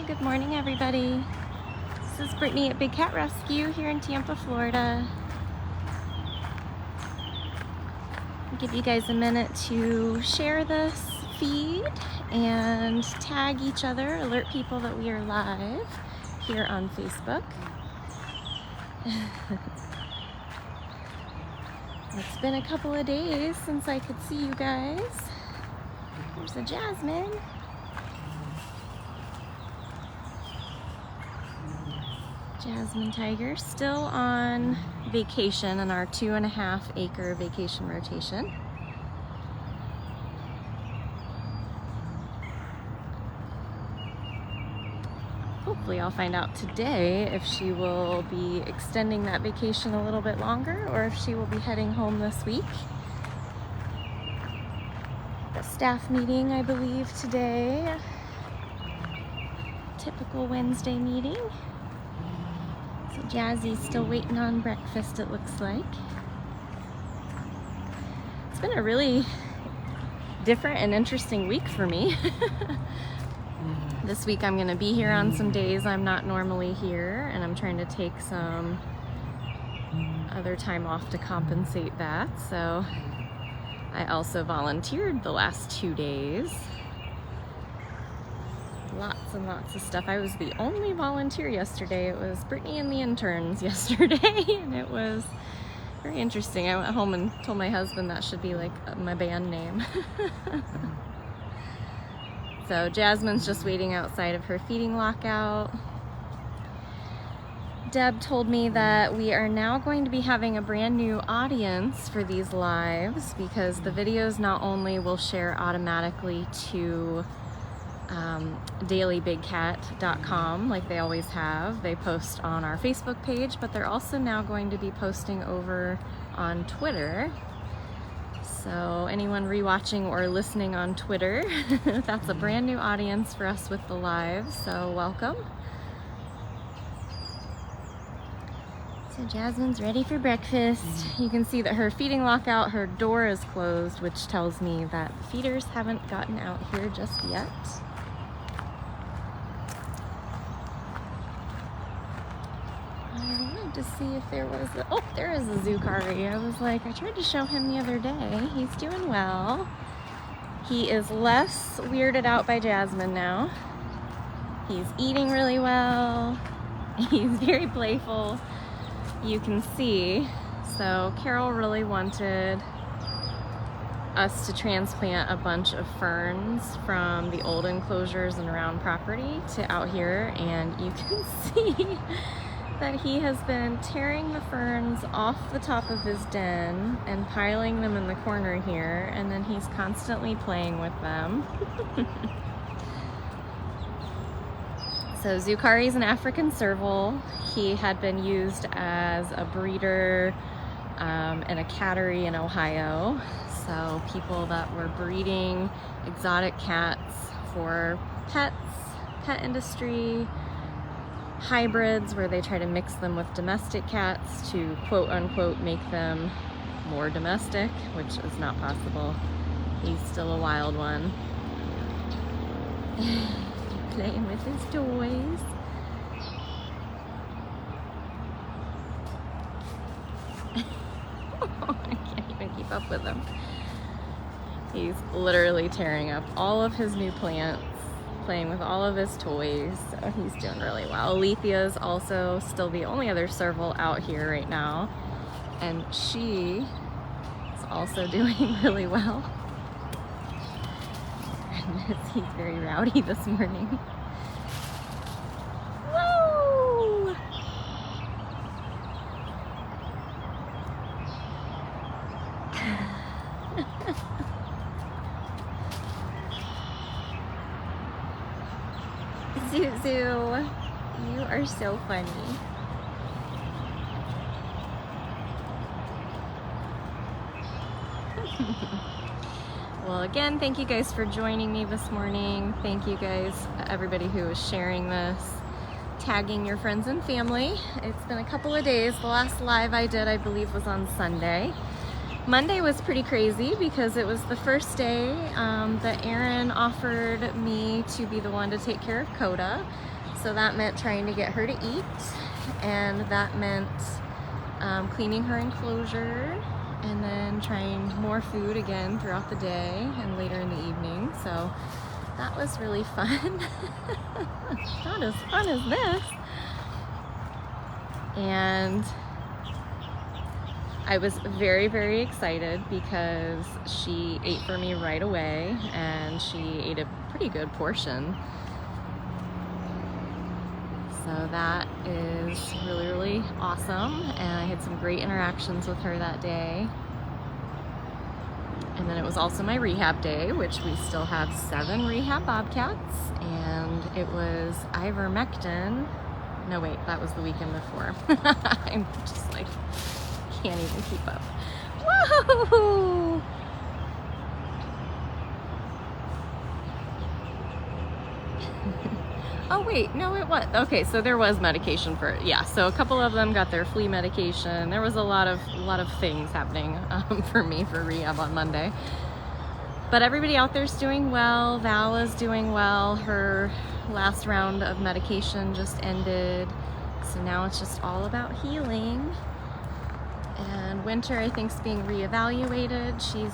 Good morning, everybody. This is Brittany at Big Cat Rescue here in Tampa, Florida. I'll give you guys a minute to share this feed and tag each other, alert people that we are live here on Facebook. It's been a couple of days since I could see you guys. There's a Jasmine. Jasmine tiger still on vacation in our 2.5 acre vacation rotation. Hopefully I'll find out today if she will be extending that vacation a little bit longer or if she will be heading home this week. A staff meeting, I believe, today. Typical Wednesday meeting. So Jazzy's still waiting on breakfast, it looks like. It's been a really different and interesting week for me. This week I'm going to be here on some days I'm not normally here, and I'm trying to take some other time off to compensate that. So I also volunteered the last 2 days. Lots and lots of stuff. I was the only volunteer yesterday. It was Brittany and the interns yesterday, and it was very interesting. I went home and told my husband that should be like my band name. So Jasmine's just waiting outside of her feeding lockout. Deb told me that we are now going to be having a brand new audience for these lives because the videos not only will share automatically to dailybigcat.com like they always have. They post on our Facebook page, but they're also now going to be posting over on Twitter. So anyone rewatching or listening on Twitter, that's a brand new audience for us with the live, so welcome. So Jasmine's ready for breakfast. You can see that her feeding lockout, her door is closed, which tells me that feeders haven't gotten out here just yet. To see if there was a, oh, there is a Zukari. I was like, I tried to show him the other day. He's doing well. He is less weirded out by Jasmine now. He's eating really well. He's very playful. You can see. So Carol really wanted us to transplant a bunch of ferns from the old enclosures and around property to out here, and you can see that he has been tearing the ferns off the top of his den and piling them in the corner here, and then he's constantly playing with them. So Zukari's an African serval. He had been used as a breeder in a cattery in Ohio. So people that were breeding exotic cats for pets, pet industry, hybrids where they try to mix them with domestic cats to quote unquote make them more domestic, which is not possible. He's still a wild one. Playing with his toys. I can't even keep up with him. He's literally tearing up all of his new plants, playing with all of his toys, so he's doing really well. Alethea is also still the only other serval out here right now, and she is also doing really well. Goodness, he's very rowdy this morning. Woo! Zuzu, you are so funny. Well, again, thank you guys for joining me this morning. Thank you guys, everybody who is sharing this, tagging your friends and family. It's been a couple of days. The last live I did, I believe, was on Sunday. Monday was pretty crazy because it was the first day that Aaron offered me to be the one to take care of Coda. So that meant trying to get her to eat, and that meant cleaning her enclosure, and then trying more food again throughout the day and later in the evening. So that was really fun. Not as fun as this. And I was very, very excited because she ate for me right away, and she ate a pretty good portion. So that is really, really awesome. And I had some great interactions with her that day. And then it was also my rehab day, which we still have 7 rehab Bobcats. And it was ivermectin. No, wait, that was the weekend before. I'm just like, can't even keep up. Whoa! Oh wait, no it was. Okay, so there was medication for it. Yeah, so a couple of them got their flea medication. There was a lot of things happening for me for rehab on Monday. But everybody out there's doing well. Val is doing well. Her last round of medication just ended. So now it's just all about healing. And Winter, I think, is being reevaluated. She's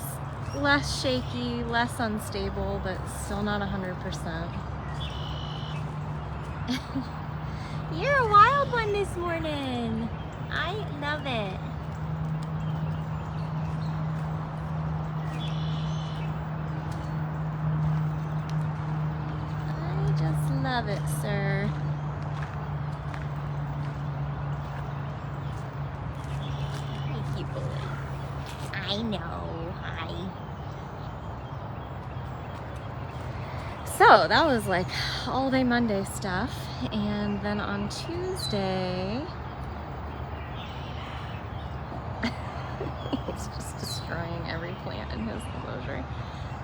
less shaky, less unstable, but still not 100%. You're a wild one this morning. I love it. I just love it, sir. Hi, you boy. I know. Hi. So that was like all day Monday stuff. And then on Tuesday, he's just destroying every plant in his enclosure.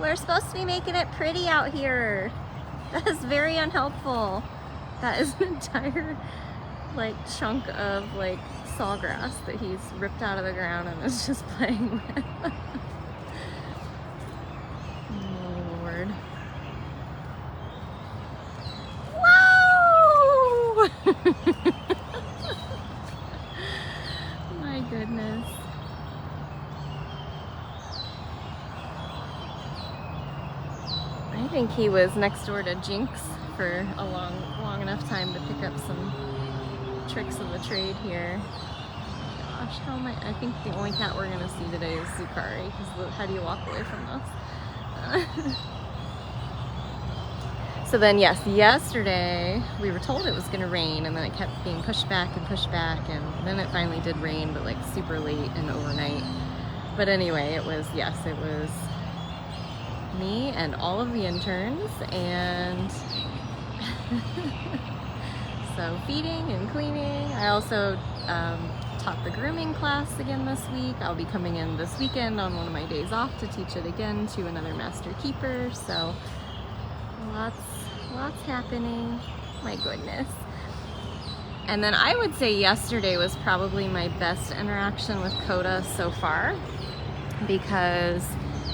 We're supposed to be making it pretty out here. That is very unhelpful. That is an entire like chunk of like sawgrass that he's ripped out of the ground and is just playing with. Oh Lord. My goodness. I think he was next door to Jinx for a long enough time to pick up some tricks of the trade here. Gosh, how am I think the only cat we're gonna see today is Zukari, because how do you walk away from this? So then, yes, yesterday we were told it was going to rain, and then it kept being pushed back, and then it finally did rain, but like super late and overnight. But anyway, it was me and all of the interns, and so feeding and cleaning. I also taught the grooming class again this week. I'll be coming in this weekend on one of my days off to teach it again to another master keeper. So lots happening. My goodness. And then I would say yesterday was probably my best interaction with Coda so far, because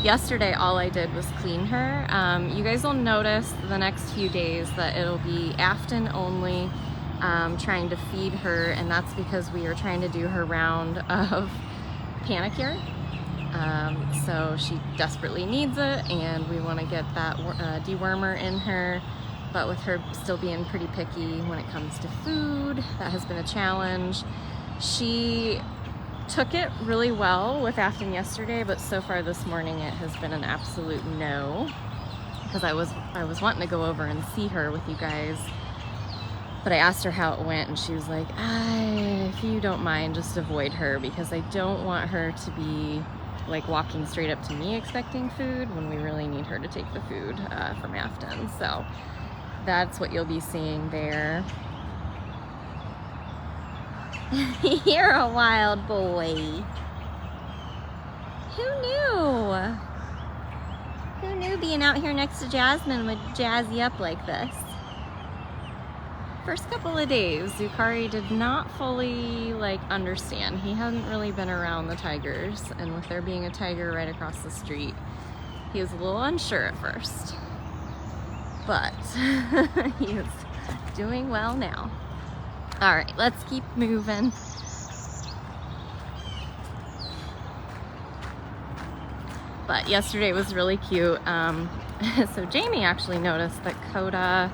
yesterday all I did was clean her. You guys will notice the next few days that it'll be Afton only, trying to feed her, and that's because we are trying to do her round of Panicure. So she desperately needs it, and we want to get that dewormer in her. But with her still being pretty picky when it comes to food, that has been a challenge. She took it really well with Afton yesterday, but so far this morning it has been an absolute no. Because I was wanting to go over and see her with you guys, but I asked her how it went, and she was like, if you don't mind, just avoid her, because I don't want her to be like walking straight up to me expecting food when we really need her to take the food from Afton. So that's what you'll be seeing there. You're a wild boy. Who knew? Who knew being out here next to Jasmine would jazz you up like this? First couple of days, Zukari did not fully understand. He hadn't really been around the tigers, and with there being a tiger right across the street, he was a little unsure at first. But he is Doing well now. All right, let's keep moving. But yesterday was really cute. So Jamie actually noticed that Coda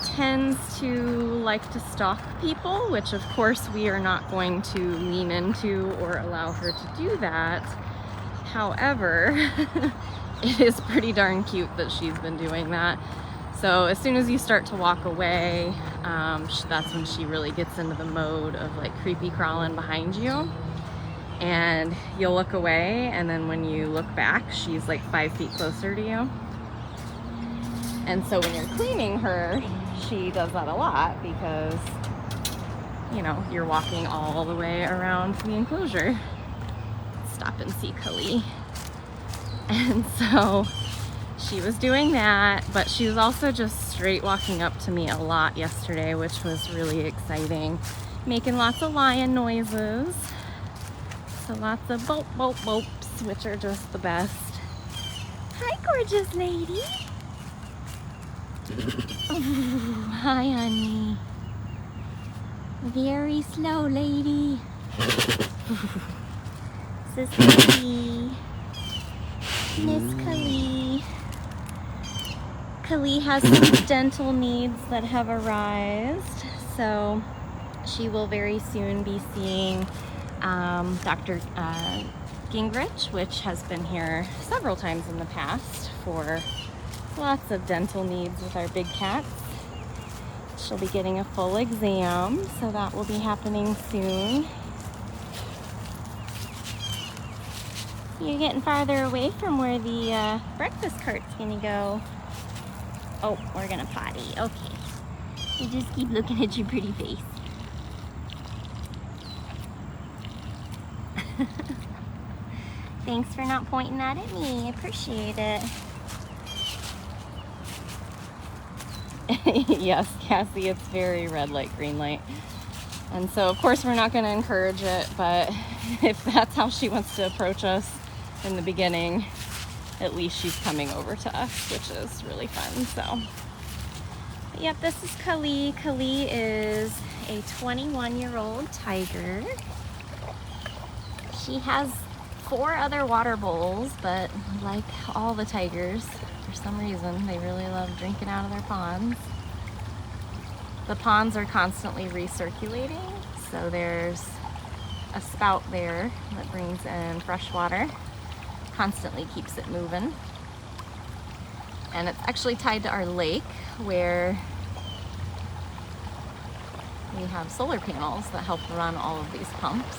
tends to like to stalk people, which of course we are not going to lean into or allow her to do that. However, it is pretty darn cute that she's been doing that. So as soon as you start to walk away, that's when she really gets into the mode of like creepy crawling behind you. And you'll look away, and then when you look back, she's like 5 feet closer to you. And so when you're cleaning her, she does that a lot because, you know, you're walking all the way around the enclosure. Stop and see Kali. And so she was doing that, but she was also just straight walking up to me a lot yesterday, which was really exciting. Making lots of lion noises. So lots of boop, boop, boops, which are just the best. Hi, gorgeous lady. Ooh, hi, honey. Very slow, lady. This is Kali. Miss Kali. Kali has some dental needs that have arisen, so she will very soon be seeing Dr. Gingrich, which has been here several times in the past for lots of dental needs with our big cats. She'll be getting a full exam, so that will be happening soon. You're getting farther away from where the breakfast cart's gonna go. Oh, we're gonna potty. Okay. You just keep looking at your pretty face. Thanks for not pointing that at me. I appreciate it. Yes, Cassie, it's very red light, green light. And so, of course, we're not going to encourage it, but if that's how she wants to approach us in the beginning, at least she's coming over to us, which is really fun. So, but yep, this is Kali. Kali is a 21-year-old tiger. She has 4 other water bowls, but like all the tigers, for some reason, they really love drinking out of their ponds. The ponds are constantly recirculating, so there's a spout there that brings in fresh water, constantly keeps it moving. And it's actually tied to our lake, where we have solar panels that help run all of these pumps.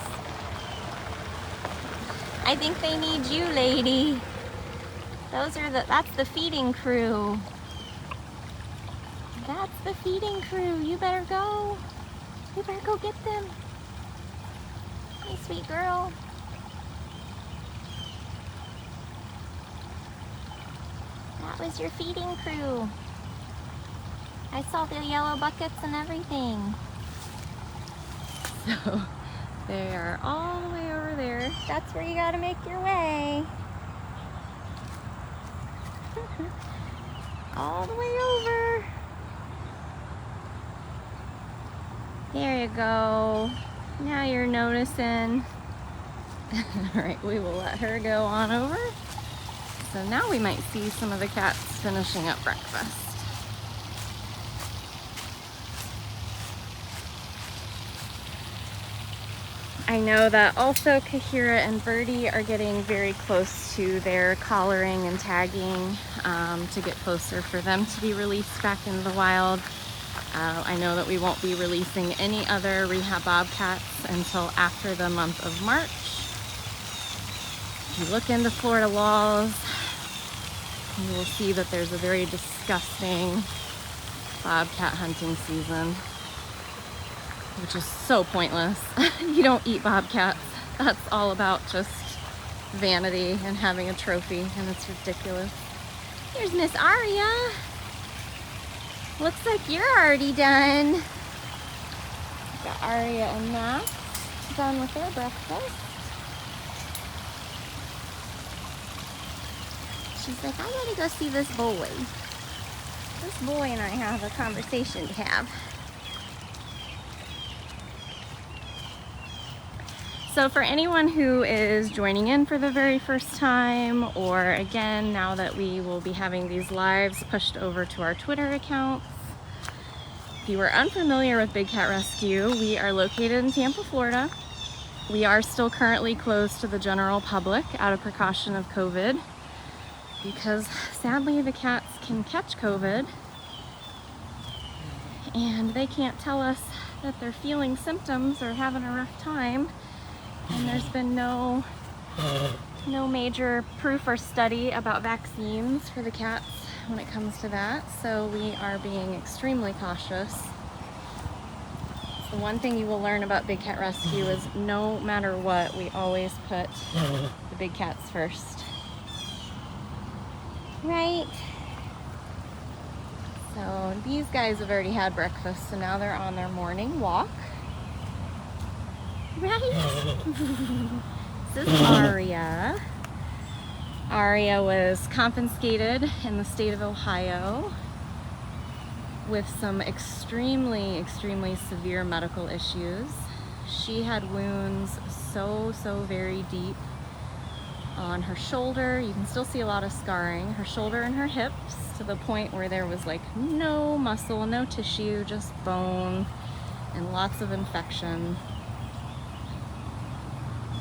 I think they need you, lady. That's the feeding crew. That's the feeding crew. You better go. You better go get them. Hey, sweet girl. That was your feeding crew. I saw the yellow buckets and everything. So they are all the way over there. That's where you gotta make your way. All the way over. There you go. Now you're noticing. Alright, we will let her go on over. So now we might see some of the cats finishing up breakfast. I know that also Kahira and Birdie are getting very close to their collaring and tagging to get closer for them to be released back into the wild. I know that we won't be releasing any other rehab bobcats until after the month of March. If you look into Florida laws, you will see that there's a very disgusting bobcat hunting season, which is so pointless. You don't eat bobcats. That's all about just vanity and having a trophy, and it's ridiculous. Here's Miss Aria. Looks like you're already done. Got Aria and Max done with their breakfast. She's like, I gotta go see this boy. This boy and I have a conversation to have. So for anyone who is joining in for the very first time, or again, now that we will be having these lives pushed over to our Twitter accounts, if you are unfamiliar with Big Cat Rescue, we are located in Tampa, Florida. We are still currently closed to the general public out of precaution of COVID, because sadly the cats can catch COVID and they can't tell us that they're feeling symptoms or having a rough time. And there's been no major proof or study about vaccines for the cats when it comes to that. So we are being extremely cautious. The one thing you will learn about Big Cat Rescue is no matter what, we always put the big cats first. Right? So these guys have already had breakfast, so now they're on their morning walk. Right? This is Aria. Aria was confiscated in the state of Ohio with some extremely severe medical issues. She had wounds so very deep on her shoulder. You can still see a lot of scarring. Her shoulder and her hips, to the point where there was like no muscle, no tissue, just bone and lots of infection.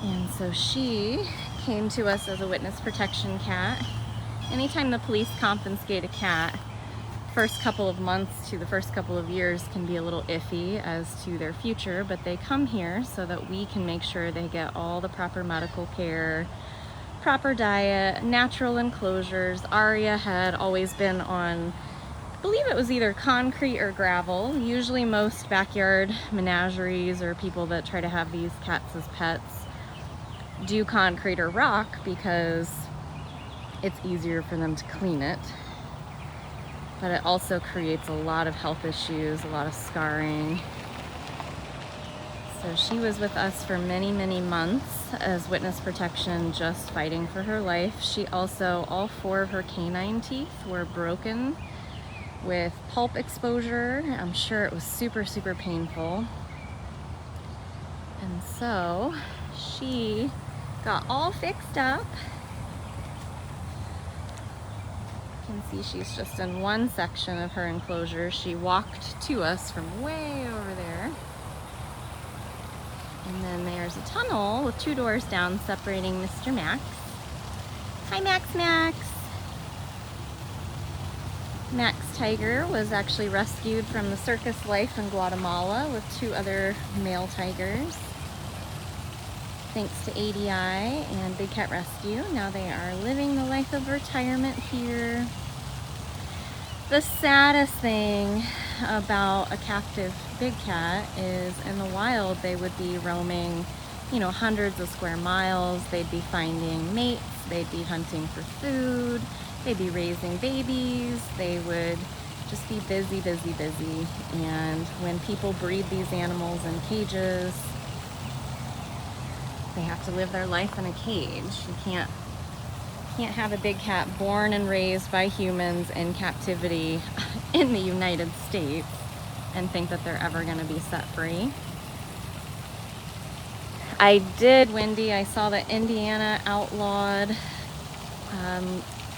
And so she came to us as a witness protection cat. Anytime the police confiscate a cat, first couple of months to the first couple of years can be a little iffy as to their future, but they come here so that we can make sure they get all the proper medical care, proper diet, natural enclosures. Aria had always been on, I believe it was either concrete or gravel. Usually most backyard menageries or people that try to have these cats as pets do concrete or rock because it's easier for them to clean it. But it also creates a lot of health issues, a lot of scarring. So she was with us for many months as witness protection, just fighting for her life. She also, all 4 of her canine teeth were broken with pulp exposure. I'm sure it was super painful. And so she got all fixed up. You can see she's just in one section of her enclosure. She walked to us from way over there. And then there's a tunnel with 2 doors down separating Mr. Max. Hi, Max. Max Tiger was actually rescued from the circus life in Guatemala with 2 other male tigers. Thanks to ADI and Big Cat Rescue. Now they are living the life of retirement here. The saddest thing about a captive big cat is in the wild they would be roaming, you know, hundreds of square miles. They'd be finding mates, they'd be hunting for food, they'd be raising babies, they would just be busy. And when people breed these animals in cages, they have to live their life in a cage. You can't have a big cat born and raised by humans in captivity in the United States and think that they're ever going to be set free. Wendy, I saw that Indiana outlawed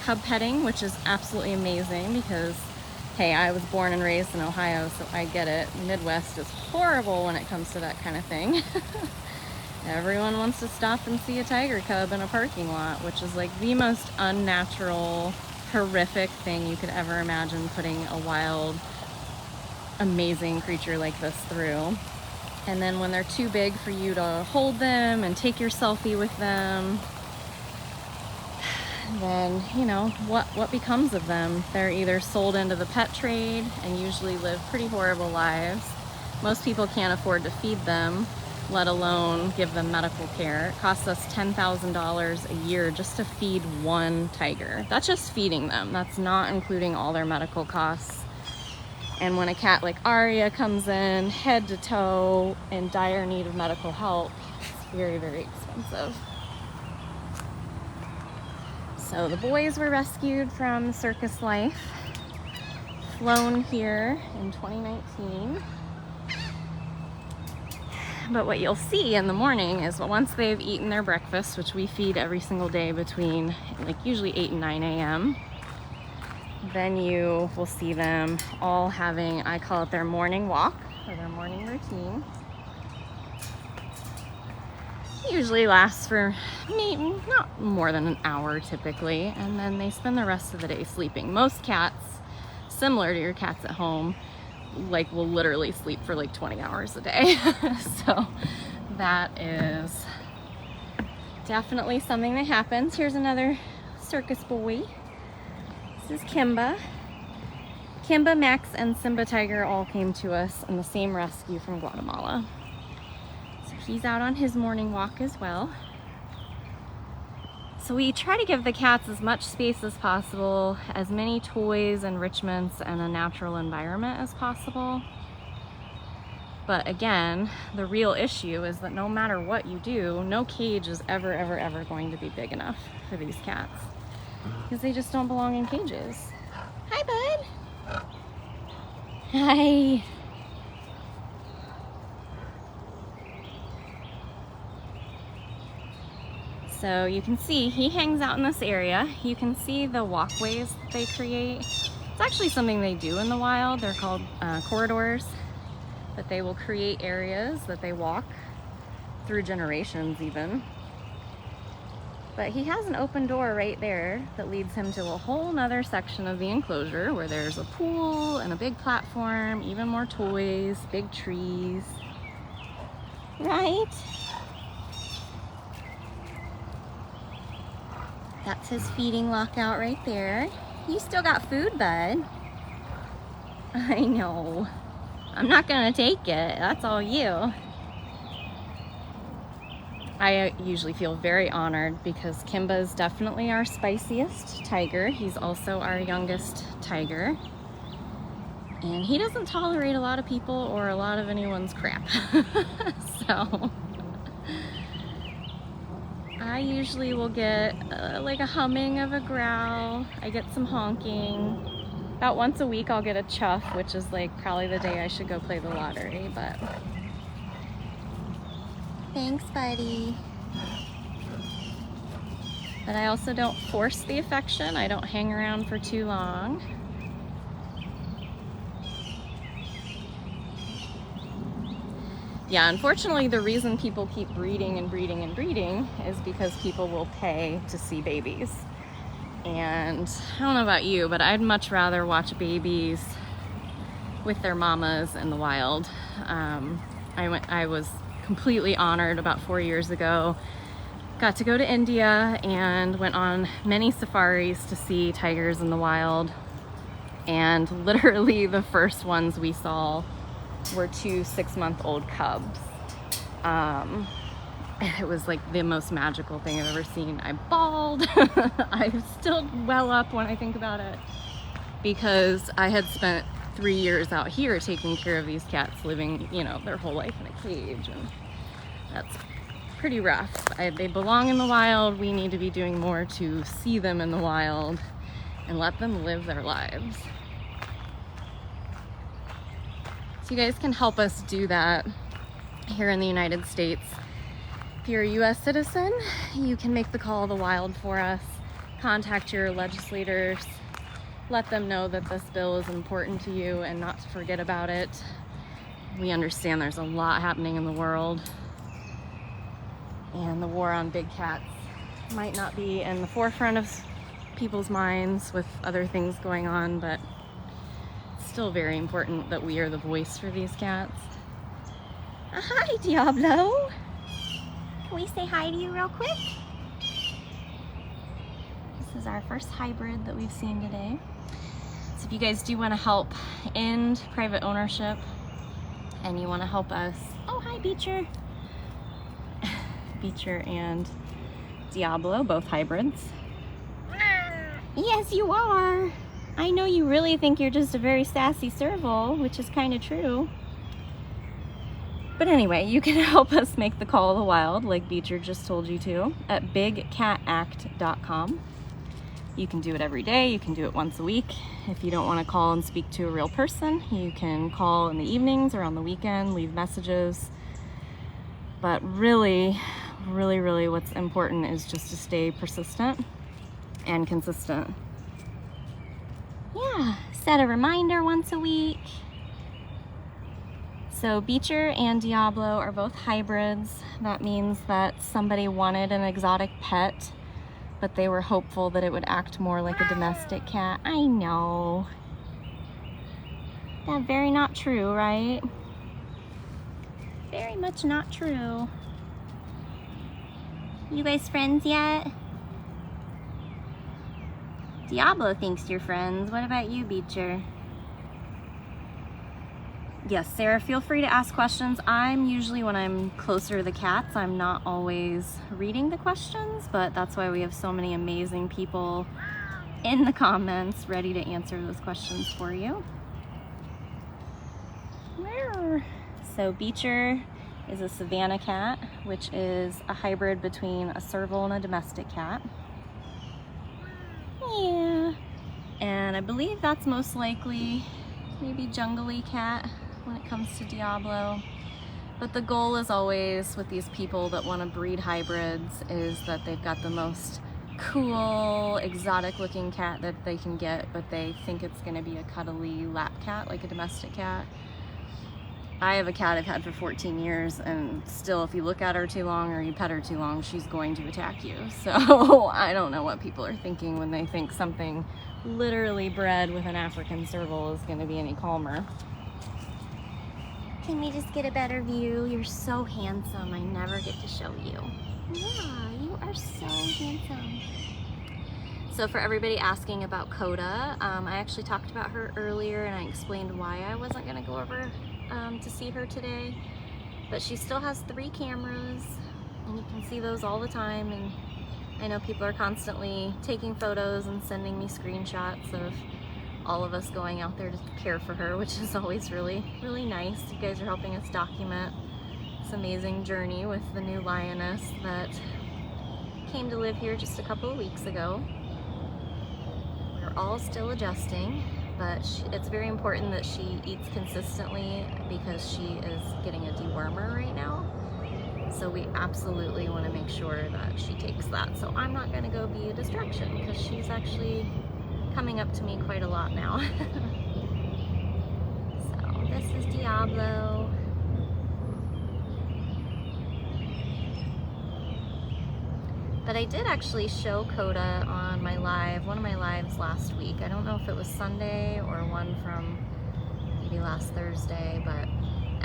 cub petting, which is absolutely amazing because, hey, I was born and raised in Ohio, so I get it. Midwest is horrible when it comes to that kind of thing. Everyone wants to stop and see a tiger cub in a parking lot, which is like the most unnatural, horrific thing you could ever imagine putting a wild, amazing creature like this through. And then when they're too big for you to hold them and take your selfie with them, then, you know, what becomes of them? They're either sold into the pet trade and usually live pretty horrible lives. Most people can't afford to feed them, let alone give them medical care. It costs us $10,000 a year just to feed one tiger. That's just feeding them. That's not including all their medical costs. And when a cat like Aria comes in, head to toe, in dire need of medical help, it's very expensive. So the boys were rescued from circus life flown here in 2019. But what you'll see in the morning is once they've eaten their breakfast, which we feed every single day between like usually 8 and 9 a.m., then you will see them all having, I call it their morning walk or their morning routine. It usually lasts for maybe not more than an hour typically, and then they spend the rest of the day sleeping. Most cats, similar to your cats at home, like will literally sleep for like 20 hours a day. So that is definitely something that happens. Here's another circus boy. This is Kimba. Kimba, Max, and Simba Tiger all came to us in the same rescue from Guatemala. So he's out on his morning walk as well. So we try to give the cats as much space as possible, as many toys, enrichments, and a natural environment as possible. But again, the real issue is that no matter what you do, no cage is ever, ever, ever going to be big enough for these cats, because they just don't belong in cages. Hi, bud. Hi. So you can see he hangs out in this area. You can see the walkways that they create. It's actually something they do in the wild. They're called corridors, but they will create areas that they walk through generations even. But he has an open door right there that leads him to a whole nother section of the enclosure where there's a pool and a big platform, even more toys, big trees, right? That's his feeding lockout right there. You still got food, bud. I know. I'm not gonna take it. That's all you. I usually feel very honored because Kimba is definitely our spiciest tiger. He's also our youngest tiger. And he doesn't tolerate a lot of people or a lot of anyone's crap. So I usually will get like a humming of a growl. I get some honking. About once a week I'll get a chuff, which is like probably the day I should go play the lottery, but thanks, buddy. But I also don't force the affection. I don't hang around for too long. Yeah, unfortunately, the reason people keep breeding and breeding and breeding is because people will pay to see babies. And I don't know about you, but I'd much rather watch babies with their mamas in the wild. I was completely honored about 4 years ago. Got to go to India and went on many safaris to see tigers in the wild. And literally the first ones we saw were 2 6-month-old cubs. It was like the most magical thing I've ever seen. I bawled. I still well up when I think about it, because I had spent 3 years out here taking care of these cats, living, you know, their whole life in a cage, and that's pretty rough. They belong in the wild. We need to be doing more to see them in the wild and let them live their lives. So you guys can help us do that here in the United States. If you're a US citizen, you can make the call of the wild for us. Contact your legislators. Let them know that this bill is important to you and not to forget about it. We understand there's a lot happening in the world, and the war on big cats might not be in the forefront of people's minds with other things going on, but it's still very important that we are the voice for these cats. Hi, Diablo. Can we say hi to you real quick? This is our first hybrid that we've seen today. So if you guys do want to help end private ownership and you want to help us, oh, hi, Beecher. Beecher and Diablo, both hybrids. Yes, you are. I know you really think you're just a very sassy serval, which is kind of true. But anyway, you can help us make the call of the wild, like Beecher just told you to, at bigcatact.com. You can do it every day, you can do it once a week. If you don't want to call and speak to a real person, you can call in the evenings or on the weekend, leave messages. But really what's important is just to stay persistent and consistent. Yeah, set a reminder once a week. So Beecher and Diablo are both hybrids. That means that somebody wanted an exotic pet, but they were hopeful that it would act more like a domestic cat. I know. That's very not true, right? Very much not true. You guys friends yet? Diablo thinks you're friends. What about you, Beecher? Yes, Sarah, feel free to ask questions. I'm usually, when I'm closer to the cats, I'm not always reading the questions, but that's why we have so many amazing people in the comments ready to answer those questions for you. So Beecher is a Savannah cat, which is a hybrid between a Serval and a domestic cat. Yeah. And I believe that's most likely maybe jungly cat when it comes to Diablo. But the goal is always with these people that want to breed hybrids is that they've got the most cool, exotic looking cat that they can get, but they think it's going to be a cuddly lap cat, like a domestic cat. I have a cat I've had for 14 years, and still if you look at her too long or you pet her too long, she's going to attack you. So I don't know what people are thinking when they think something literally bred with an African Serval is going to be any calmer. Can we just get a better view? You're so handsome. I never get to show you. Yeah, you are so handsome. So for everybody asking about Coda, I actually talked about her earlier and I explained why I wasn't going to go over to see her today. But she still has 3 cameras and you can see those all the time, and I know people are constantly taking photos and sending me screenshots of all of us going out there to care for her, which is always really nice. You guys are helping us document this amazing journey with the new lioness that came to live here just a couple of weeks ago. We're all still adjusting, but it's very important that she eats consistently because she is getting a dewormer right now. So we absolutely want to make sure that she takes that. So I'm not going to go be a distraction because she's actually coming up to me quite a lot now. So this is Diablo. But I did actually show Coda on my live, one of my lives last week. I don't know if it was Sunday or one from maybe last Thursday, but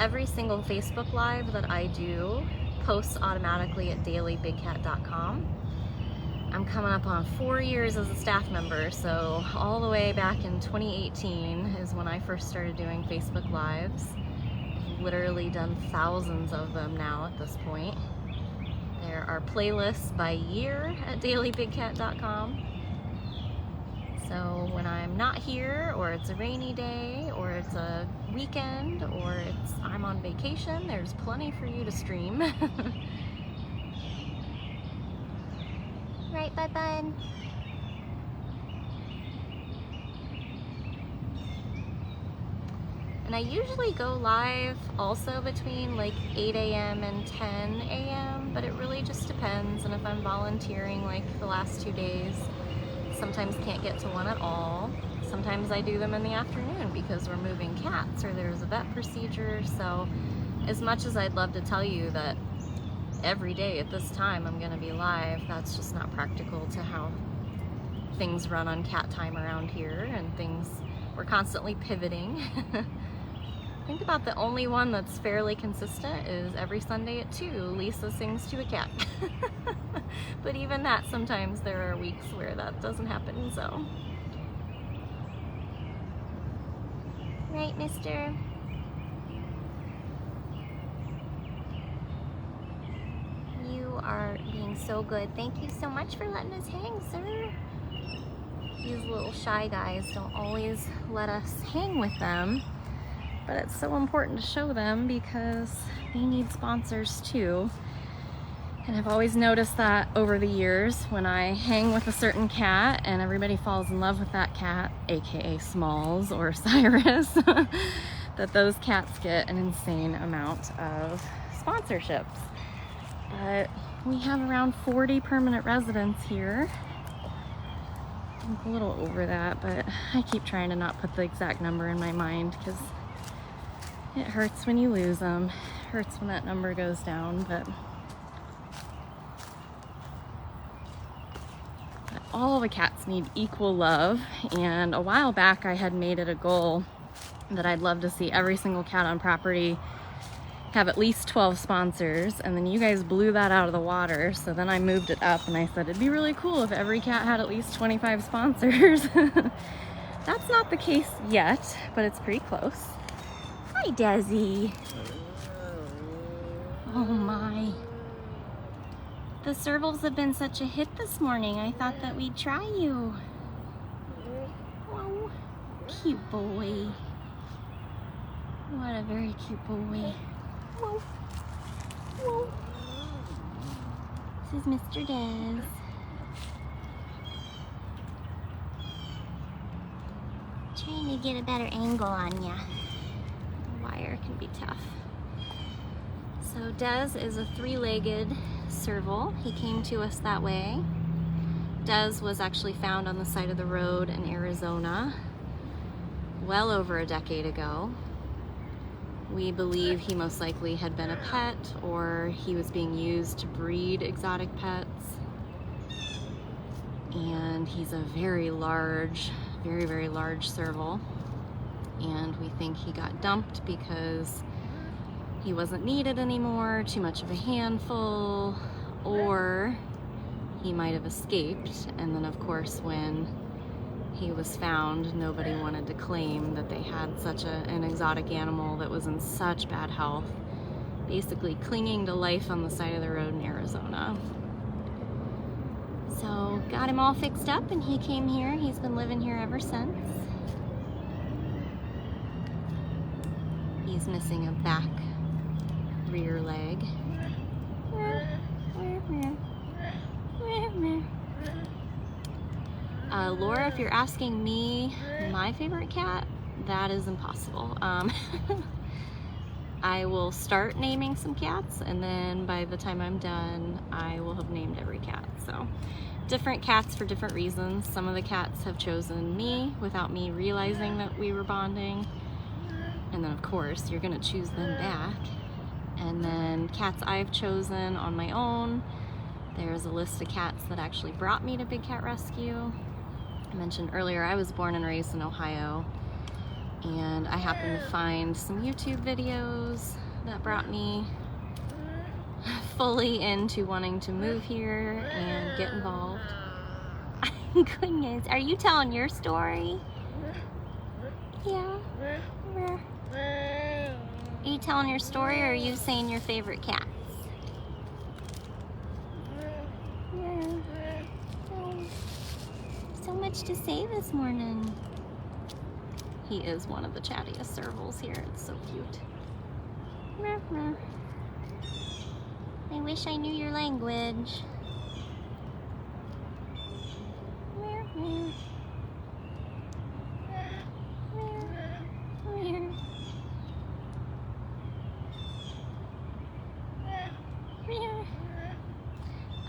every single Facebook live that I do posts automatically at dailybigcat.com. I'm coming up on 4 years as a staff member, so all the way back in 2018 is when I first started doing Facebook Lives. I've literally done thousands of them now at this point. There are playlists by year at dailybigcat.com. So when I'm not here, or it's a rainy day, or it's a weekend, or I'm on vacation, there's plenty for you to stream. Right, bud? And I usually go live also between like 8 a.m. and 10 a.m., but it really just depends. And if I'm volunteering like the last 2 days, sometimes can't get to one at all. Sometimes I do them in the afternoon because we're moving cats or there's a vet procedure. So as much as I'd love to tell you that every day at this time I'm gonna be live, that's just not practical to how things run on cat time around here, and we're constantly pivoting. Think about the only one that's fairly consistent is every Sunday at 2, Lisa sings to a cat. But even that, sometimes there are weeks where that doesn't happen, so. Right, mister? You are being so good. Thank you so much for letting us hang, sir. These little shy guys don't always let us hang with them, but it's so important to show them because they need sponsors too. And I've always noticed that over the years when I hang with a certain cat and everybody falls in love with that cat, aka Smalls or Cyrus, that those cats get an insane amount of sponsorships. But we have around 40 permanent residents here. I'm a little over that, but I keep trying to not put the exact number in my mind because it hurts when you lose them. It hurts when that number goes down, but all the cats need equal love. And a while back I had made it a goal that I'd love to see every single cat on property have at least 12 sponsors, and then you guys blew that out of the water. So then I moved it up and I said it'd be really cool if every cat had at least 25 sponsors. That's not the case yet, but it's pretty close. Hi, Desi. Oh my. The Servals have been such a hit this morning. I thought that we'd try you. Oh, cute boy. What a very cute boy. Whoa. Whoa. This is Mr. Des. Trying to get a better angle on ya. The wire can be tough. So Des is a three-legged Serval. He came to us that way. Des was actually found on the side of the road in Arizona well over a decade ago. We believe he most likely had been a pet, or he was being used to breed exotic pets. And he's a very large, very, very large Serval. And we think he got dumped because he wasn't needed anymore, too much of a handful, or he might have escaped. And then of course when he was found, nobody wanted to claim that they had such an exotic animal that was in such bad health, basically clinging to life on the side of the road in Arizona. So got him all fixed up and he came here. He's been living here ever since. He's missing a back rear leg. Laura, if you're asking me my favorite cat, that is impossible. I will start naming some cats, and then by the time I'm done, I will have named every cat. So different cats for different reasons. Some of the cats have chosen me without me realizing that we were bonding. And then of course, you're gonna choose them back. And then cats I've chosen on my own. There's a list of cats that actually brought me to Big Cat Rescue. I mentioned earlier, I was born and raised in Ohio, and I happened to find some YouTube videos that brought me fully into wanting to move here and get involved. Goodness, are you telling your story? Yeah. Are you telling your story, or are you saying your favorite cats? So much to say this morning. He is one of the chattiest Servals here. It's so cute. I wish I knew your language.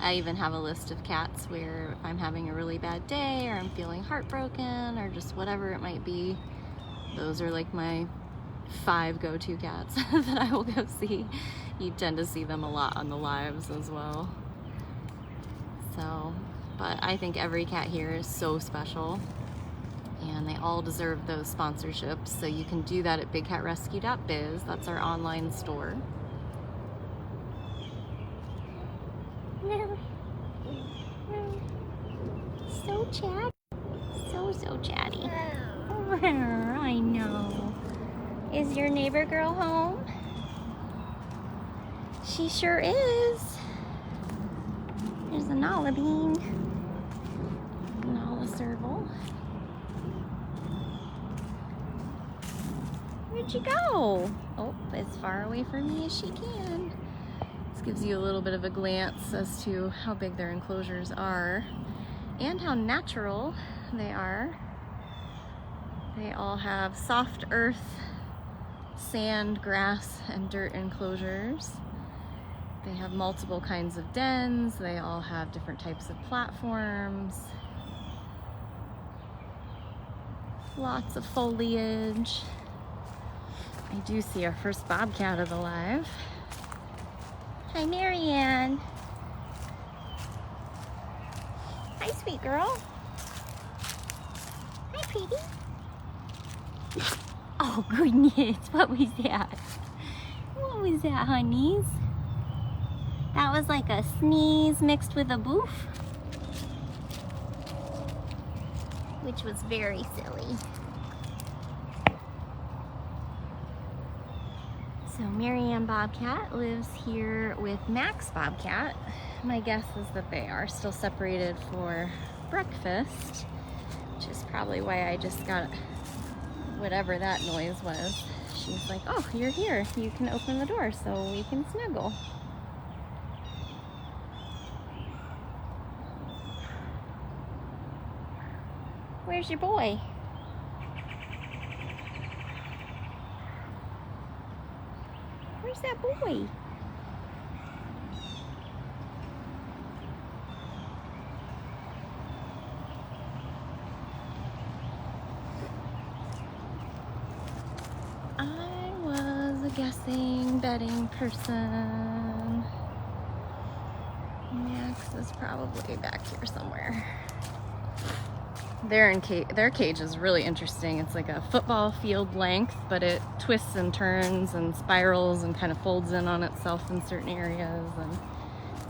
I even have a list of cats where if I'm having a really bad day, or I'm feeling heartbroken, or just whatever it might be, those are like my 5 go-to cats that I will go see. You tend to see them a lot on the lives as well. So, but I think every cat here is so special, and they all deserve those sponsorships. So you can do that at bigcatrescue.biz. That's our online store. So chatty. So chatty. I know. Is your neighbor girl home? She sure is. There's a Nala bean. Nala Serval. Where'd you go? Oh, as far away from me as she can. It's gives you a little bit of a glance as to how big their enclosures are and how natural they are. They all have soft earth, sand, grass, and dirt enclosures. They have multiple kinds of dens. They all have different types of platforms. Lots of foliage. I do see our first bobcat of the live. Hi, MaryAnn. Hi, sweet girl. Hi, pretty. Oh, goodness. What was that? What was that, honeys? That was like a sneeze mixed with a boof, which was very silly. So MaryAnn Bobcat lives here with Max Bobcat. My guess is that they are still separated for breakfast, which is probably why I just got whatever that noise was. She's like, oh, you're here. You can open the door so we can snuggle. Where's your boy? Where's that boy? I was a guessing betting person. Max is probably back here somewhere. Their cage is really interesting. It's like a football field length, but it twists and turns and spirals and kind of folds in on itself in certain areas. And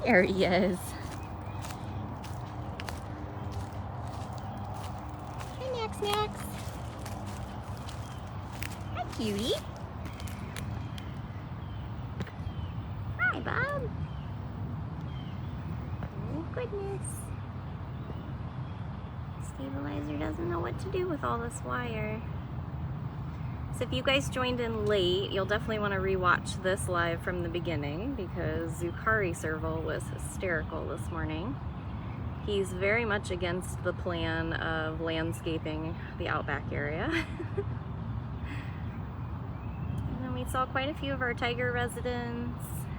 there he is. Hi, Max Max. Hi, cutie. Hi, Bob. Oh, goodness. Stabilizer doesn't know what to do with all this wire. So if you guys joined in late, you'll definitely want to rewatch this live from the beginning because Zukari Serval was hysterical this morning. He's very much against the plan of landscaping the outback area. And then we saw quite a few of our tiger residents.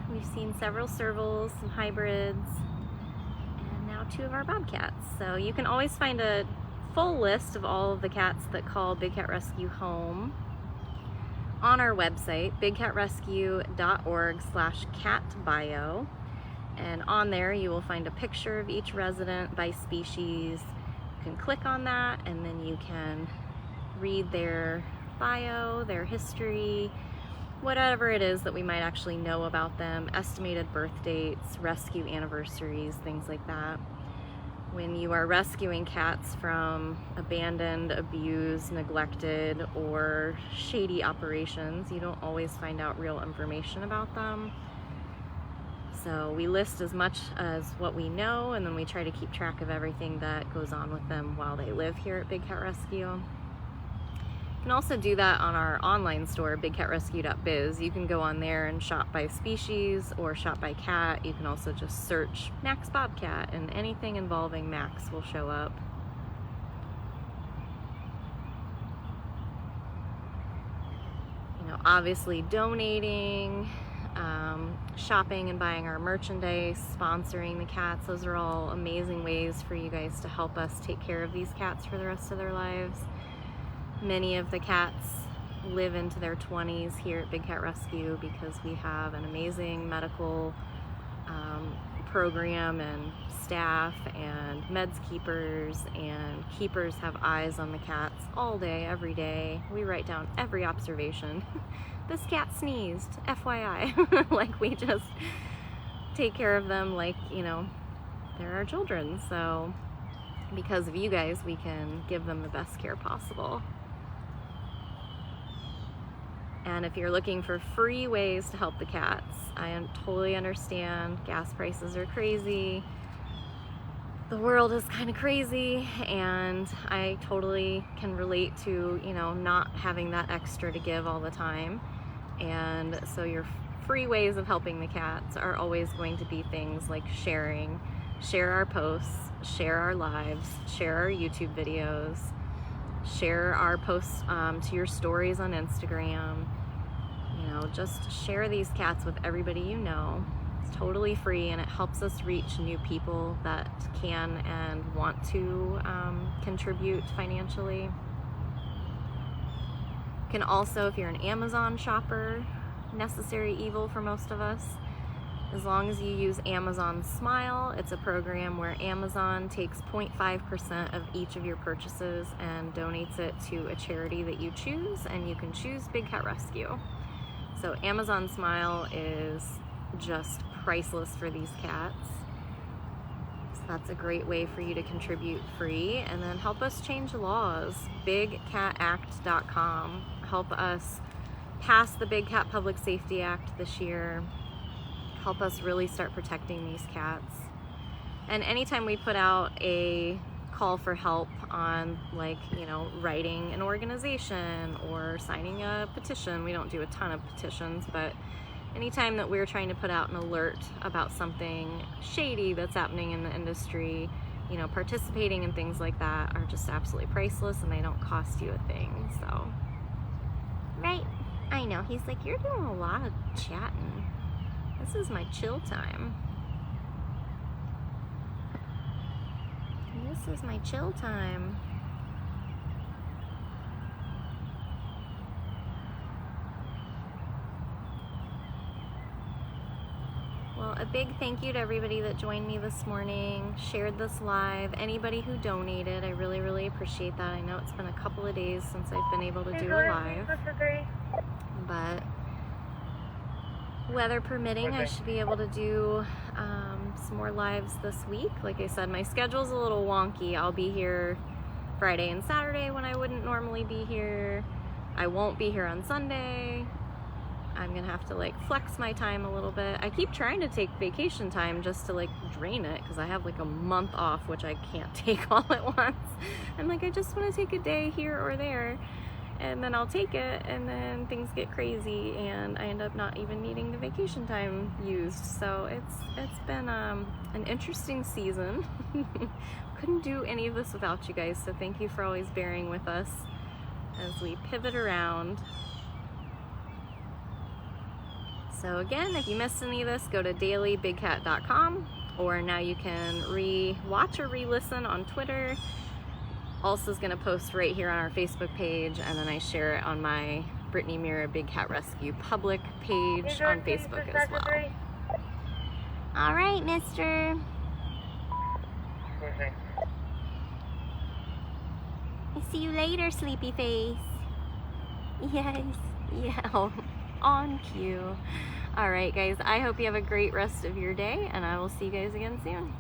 We've seen several servals, some hybrids, 2 of our bobcats. So you can always find a full list of all of the cats that call Big Cat Rescue home on our website, bigcatrescue.org/catbio. And on there you will find a picture of each resident by species. You can click on that and then you can read their bio, their history, whatever it is that we might actually know about them, estimated birth dates, rescue anniversaries, things like that. When you are rescuing cats from abandoned, abused, neglected, or shady operations, you don't always find out real information about them. So we list as much as what we know, and then we try to keep track of everything that goes on with them while they live here at Big Cat Rescue. You can also do that on our online store, bigcatrescue.biz. You can go on there and shop by species or shop by cat. You can also just search Max Bobcat and anything involving Max will show up. You know, obviously donating, shopping and buying our merchandise, sponsoring the cats, those are all amazing ways for you guys to help us take care of these cats for the rest of their lives. Many of the cats live into their 20s here at Big Cat Rescue because we have an amazing medical program and staff and meds keepers, and keepers have eyes on the cats all day, every day. We write down every observation. This cat sneezed, FYI. Like, we just take care of them like, you know, they're our children. So because of you guys, we can give them the best care possible. And if you're looking for free ways to help the cats, I totally understand. Gas prices are crazy. The world is kind of crazy, and I totally can relate to, you know, not having that extra to give all the time. And so your free ways of helping the cats are always going to be things like sharing. Share our posts, share our lives, share our YouTube videos, share our posts to your stories on Instagram. You know, just share these cats with everybody you know. It's totally free, and it helps us reach new people that can and want to contribute financially. You can also, if you're an Amazon shopper, necessary evil for most of us, as long as you use Amazon Smile. It's a program where Amazon takes 0.5% of each of your purchases and donates it to a charity that you choose, and you can choose Big Cat Rescue. So Amazon Smile is just priceless for these cats. So that's a great way for you to contribute free and then help us change laws. BigCatAct.com. Help us pass the Big Cat Public Safety Act this year. Help us really start protecting these cats. And anytime we put out a call for help on, like, you know, writing an organization or signing a petition, we don't do a ton of petitions, but anytime that we're trying to put out an alert about something shady that's happening in the industry, you know, participating in things like that are just absolutely priceless, and they don't cost you a thing. So, right? I know, he's like, you're doing a lot of chatting. This is my chill time. This is my chill time. Well, a big thank you to everybody that joined me this morning, shared this live, anybody who donated. I really, really appreciate that. I know it's been a couple of days since I've been able to do a live, but weather permitting, I should be able to do some more lives this week. Like I said, my schedule's a little wonky. I'll be here Friday and Saturday when I wouldn't normally be here. I won't be here on Sunday. I'm gonna have to like flex my time a little bit. I keep trying to take vacation time just to like drain it, because I have like a month off, which I can't take all at once. I'm like, I just want to take a day here or there, and then I'll take it, and then things get crazy and I end up not even needing the vacation time used. So it's been an interesting season. Couldn't do any of this without you guys, so thank you for always bearing with us as we pivot around. So again, if you missed any of this, go to dailybigcat.com, or now you can re-watch or re-listen on Twitter. Also is going to post right here on our Facebook page, and then I share it on my Brittany Mira Big Cat Rescue public page on Facebook as well. All right, mister. I see you later, sleepy face. Yes, yeah, on cue. All right, guys, I hope you have a great rest of your day, and I will see you guys again soon.